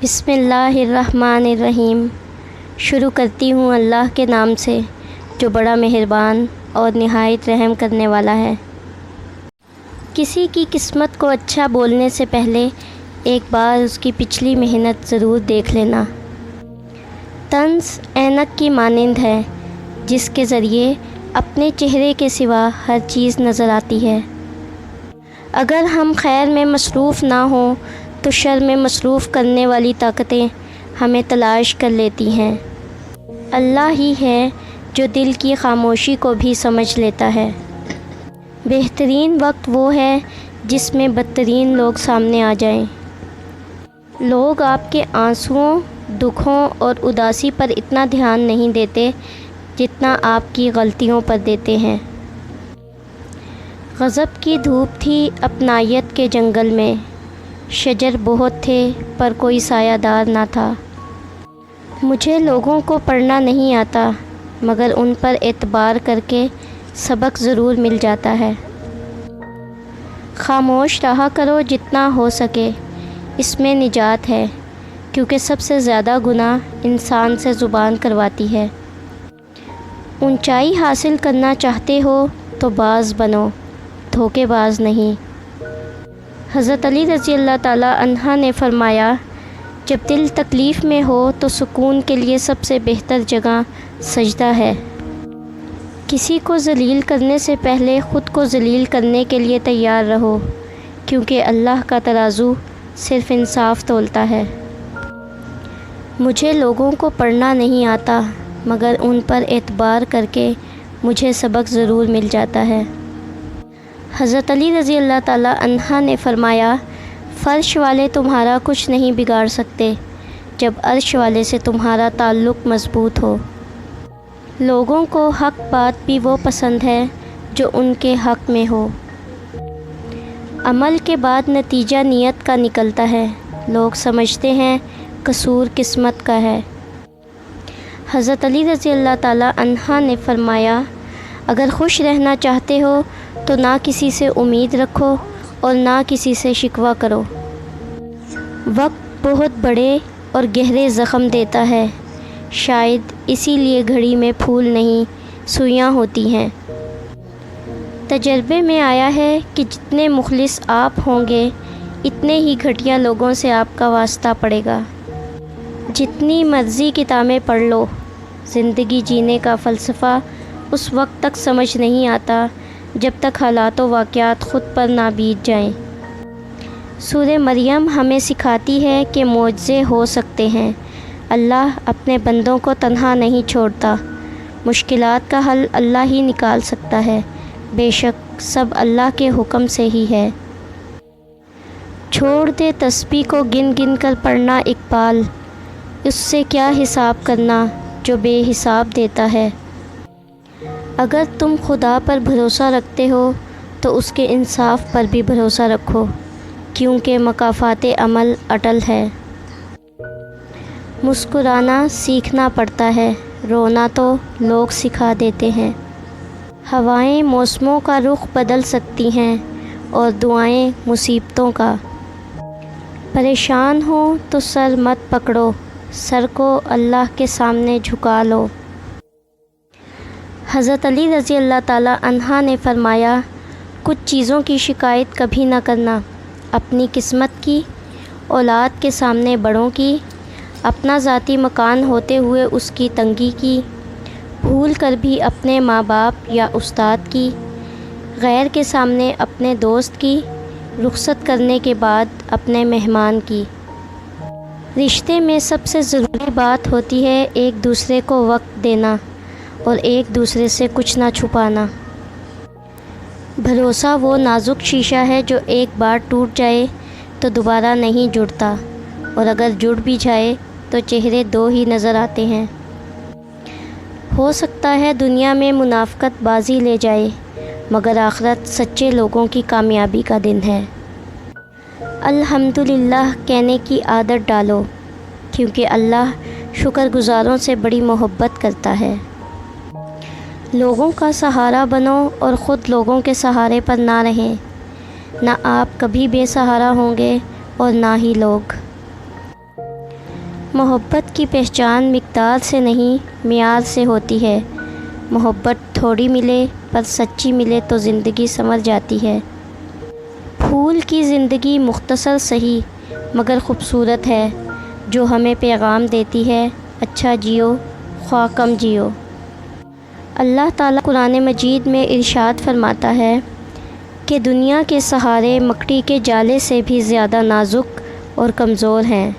بسم اللہ الرحمن الرحیم۔ شروع کرتی ہوں اللہ کے نام سے جو بڑا مہربان اور نہایت رحم کرنے والا ہے۔ کسی کی قسمت کو اچھا بولنے سے پہلے ایک بار اس کی پچھلی محنت ضرور دیکھ لینا۔ طنز اینک کی مانند ہے جس کے ذریعے اپنے چہرے کے سوا ہر چیز نظر آتی ہے۔ اگر ہم خیر میں مصروف نہ ہوں تو شر میں مصروف کرنے والی طاقتیں ہمیں تلاش کر لیتی ہیں۔ اللہ ہی ہے جو دل کی خاموشی کو بھی سمجھ لیتا ہے۔ بہترین وقت وہ ہے جس میں بدترین لوگ سامنے آ جائیں۔ لوگ آپ کے آنسوؤں، دکھوں اور اداسی پر اتنا دھیان نہیں دیتے جتنا آپ کی غلطیوں پر دیتے ہیں۔ غضب کی دھوپ تھی اپنائیت کے جنگل میں، شجر بہت تھے پر کوئی سایہ دار نہ تھا۔ مجھے لوگوں کو پڑھنا نہیں آتا مگر ان پر اعتبار کر کے سبق ضرور مل جاتا ہے۔ خاموش رہا کرو جتنا ہو سکے، اس میں نجات ہے، کیونکہ سب سے زیادہ گناہ انسان سے زبان کرواتی ہے۔ اونچائی حاصل کرنا چاہتے ہو تو باز بنو، دھوکے باز نہیں۔ حضرت علی رضی اللہ تعالیٰ عنہ نے فرمایا، جب دل تکلیف میں ہو تو سکون کے لیے سب سے بہتر جگہ سجدہ ہے۔ کسی کو ذلیل کرنے سے پہلے خود کو ذلیل کرنے کے لیے تیار رہو، کیونکہ اللہ کا ترازو صرف انصاف تولتا ہے۔ مجھے لوگوں کو پڑھنا نہیں آتا مگر ان پر اعتبار کر کے مجھے سبق ضرور مل جاتا ہے۔ حضرت علی رضی اللہ تعالیٰ عنہ نے فرمایا، فرش والے تمہارا کچھ نہیں بگاڑ سکتے جب عرش والے سے تمہارا تعلق مضبوط ہو۔ لوگوں کو حق بات بھی وہ پسند ہے جو ان کے حق میں ہو۔ عمل کے بعد نتیجہ نیت کا نکلتا ہے، لوگ سمجھتے ہیں قصور قسمت کا ہے۔ حضرت علی رضی اللہ تعالیٰ عنہ نے فرمایا، اگر خوش رہنا چاہتے ہو تو نہ کسی سے امید رکھو اور نہ کسی سے شکوہ کرو۔ وقت بہت بڑے اور گہرے زخم دیتا ہے، شاید اسی لیے گھڑی میں پھول نہیں سوئیاں ہوتی ہیں۔ تجربے میں آیا ہے کہ جتنے مخلص آپ ہوں گے اتنے ہی گھٹیا لوگوں سے آپ کا واسطہ پڑے گا۔ جتنی مرضی کتابیں پڑھ لو، زندگی جینے کا فلسفہ اس وقت تک سمجھ نہیں آتا جب تک حالات و واقعات خود پر نہ بیت جائیں۔ سورہ مریم ہمیں سکھاتی ہے کہ معجزے ہو سکتے ہیں۔ اللہ اپنے بندوں کو تنہا نہیں چھوڑتا، مشکلات کا حل اللہ ہی نکال سکتا ہے، بے شک سب اللہ کے حکم سے ہی ہے۔ چھوڑ دے تسبیح کو گن گن کر پڑھنا اقبال، اس سے کیا حساب کرنا جو بے حساب دیتا ہے۔ اگر تم خدا پر بھروسہ رکھتے ہو تو اس کے انصاف پر بھی بھروسہ رکھو، کیونکہ مکافات عمل اٹل ہے۔ مسکرانا سیکھنا پڑتا ہے، رونا تو لوگ سکھا دیتے ہیں۔ ہوائیں موسموں کا رخ بدل سکتی ہیں اور دعائیں مصیبتوں کا۔ پریشان ہو تو سر مت پکڑو، سر کو اللہ کے سامنے جھکا لو۔ حضرت علی رضی اللہ تعالیٰ عنہ نے فرمایا، کچھ چیزوں کی شکایت کبھی نہ کرنا، اپنی قسمت کی، اولاد کے سامنے بڑوں کی، اپنا ذاتی مکان ہوتے ہوئے اس کی تنگی کی، بھول کر بھی اپنے ماں باپ یا استاد کی، غیر کے سامنے اپنے دوست کی، رخصت کرنے کے بعد اپنے مہمان کی۔ رشتے میں سب سے ضروری بات ہوتی ہے ایک دوسرے کو وقت دینا اور ایک دوسرے سے کچھ نہ چھپانا۔ بھروسہ وہ نازک شیشہ ہے جو ایک بار ٹوٹ جائے تو دوبارہ نہیں جڑتا، اور اگر جڑ بھی جائے تو چہرے دو ہی نظر آتے ہیں۔ ہو سکتا ہے دنیا میں منافقت بازی لے جائے مگر آخرت سچے لوگوں کی کامیابی کا دن ہے۔ الحمدللہ کہنے کی عادت ڈالو، کیونکہ اللہ شکر گزاروں سے بڑی محبت کرتا ہے۔ لوگوں کا سہارا بنو اور خود لوگوں کے سہارے پر نہ رہیں، نہ آپ کبھی بے سہارا ہوں گے اور نہ ہی لوگ۔ محبت کی پہچان مقدار سے نہیں معیار سے ہوتی ہے۔ محبت تھوڑی ملے پر سچی ملے تو زندگی سنور جاتی ہے۔ پھول کی زندگی مختصر سہی مگر خوبصورت ہے، جو ہمیں پیغام دیتی ہے اچھا جیو خواہ کم جیو۔ اللہ تعالیٰ قرآن مجید میں ارشاد فرماتا ہے کہ دنیا کے سہارے مکڑی کے جالے سے بھی زیادہ نازک اور کمزور ہیں۔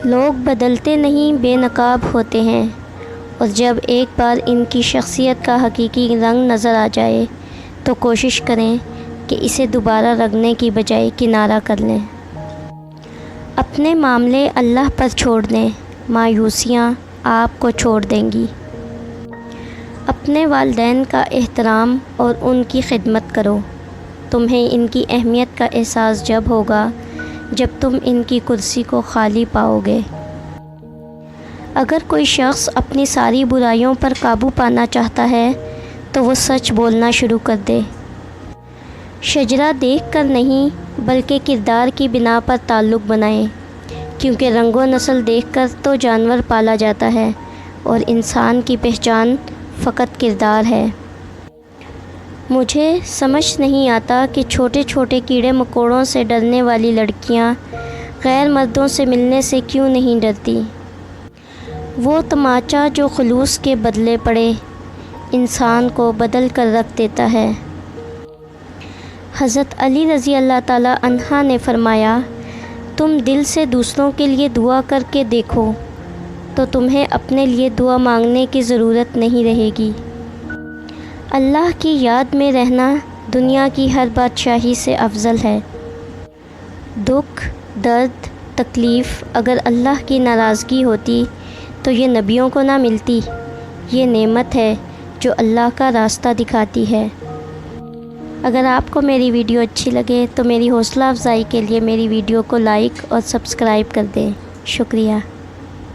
لوگ بدلتے نہیں بے نقاب ہوتے ہیں، اور جب ایک بار ان کی شخصیت کا حقیقی رنگ نظر آ جائے تو کوشش کریں کہ اسے دوبارہ رنگنے کی بجائے کنارہ کر لیں۔ اپنے معاملے اللہ پر چھوڑ دیں، مایوسیاں آپ کو چھوڑ دیں گی۔ اپنے والدین کا احترام اور ان کی خدمت کرو۔ تمہیں ان کی اہمیت کا احساس جب ہوگا جب تم ان کی کرسی کو خالی پاؤ گے۔ اگر کوئی شخص اپنی ساری برائیوں پر قابو پانا چاہتا ہے تو وہ سچ بولنا شروع کر دے۔ شجرہ دیکھ کر نہیں بلکہ کردار کی بنا پر تعلق بنائیں، کیونکہ رنگ و نسل دیکھ کر تو جانور پالا جاتا ہے اور انسان کی پہچان فقط کردار ہے۔ مجھے سمجھ نہیں آتا کہ چھوٹے چھوٹے کیڑے مکوڑوں سے ڈرنے والی لڑکیاں غیر مردوں سے ملنے سے کیوں نہیں ڈرتی۔ وہ تماچا جو خلوص کے بدلے پڑے انسان کو بدل کر رکھ دیتا ہے۔ حضرت علی رضی اللہ تعالیٰ عنہ نے فرمایا، تم دل سے دوسروں کے لیے دعا کر کے دیکھو تو تمہیں اپنے لیے دعا مانگنے کی ضرورت نہیں رہے گی۔ اللہ کی یاد میں رہنا دنیا کی ہر بادشاہی سے افضل ہے۔ دکھ، درد، تکلیف اگر اللہ کی ناراضگی ہوتی تو یہ نبیوں کو نہ ملتی۔ یہ نعمت ہے جو اللہ کا راستہ دکھاتی ہے۔ اگر آپ کو میری ویڈیو اچھی لگے تو میری حوصلہ افزائی کے لیے میری ویڈیو کو لائک اور سبسکرائب کر دیں۔ شکریہ۔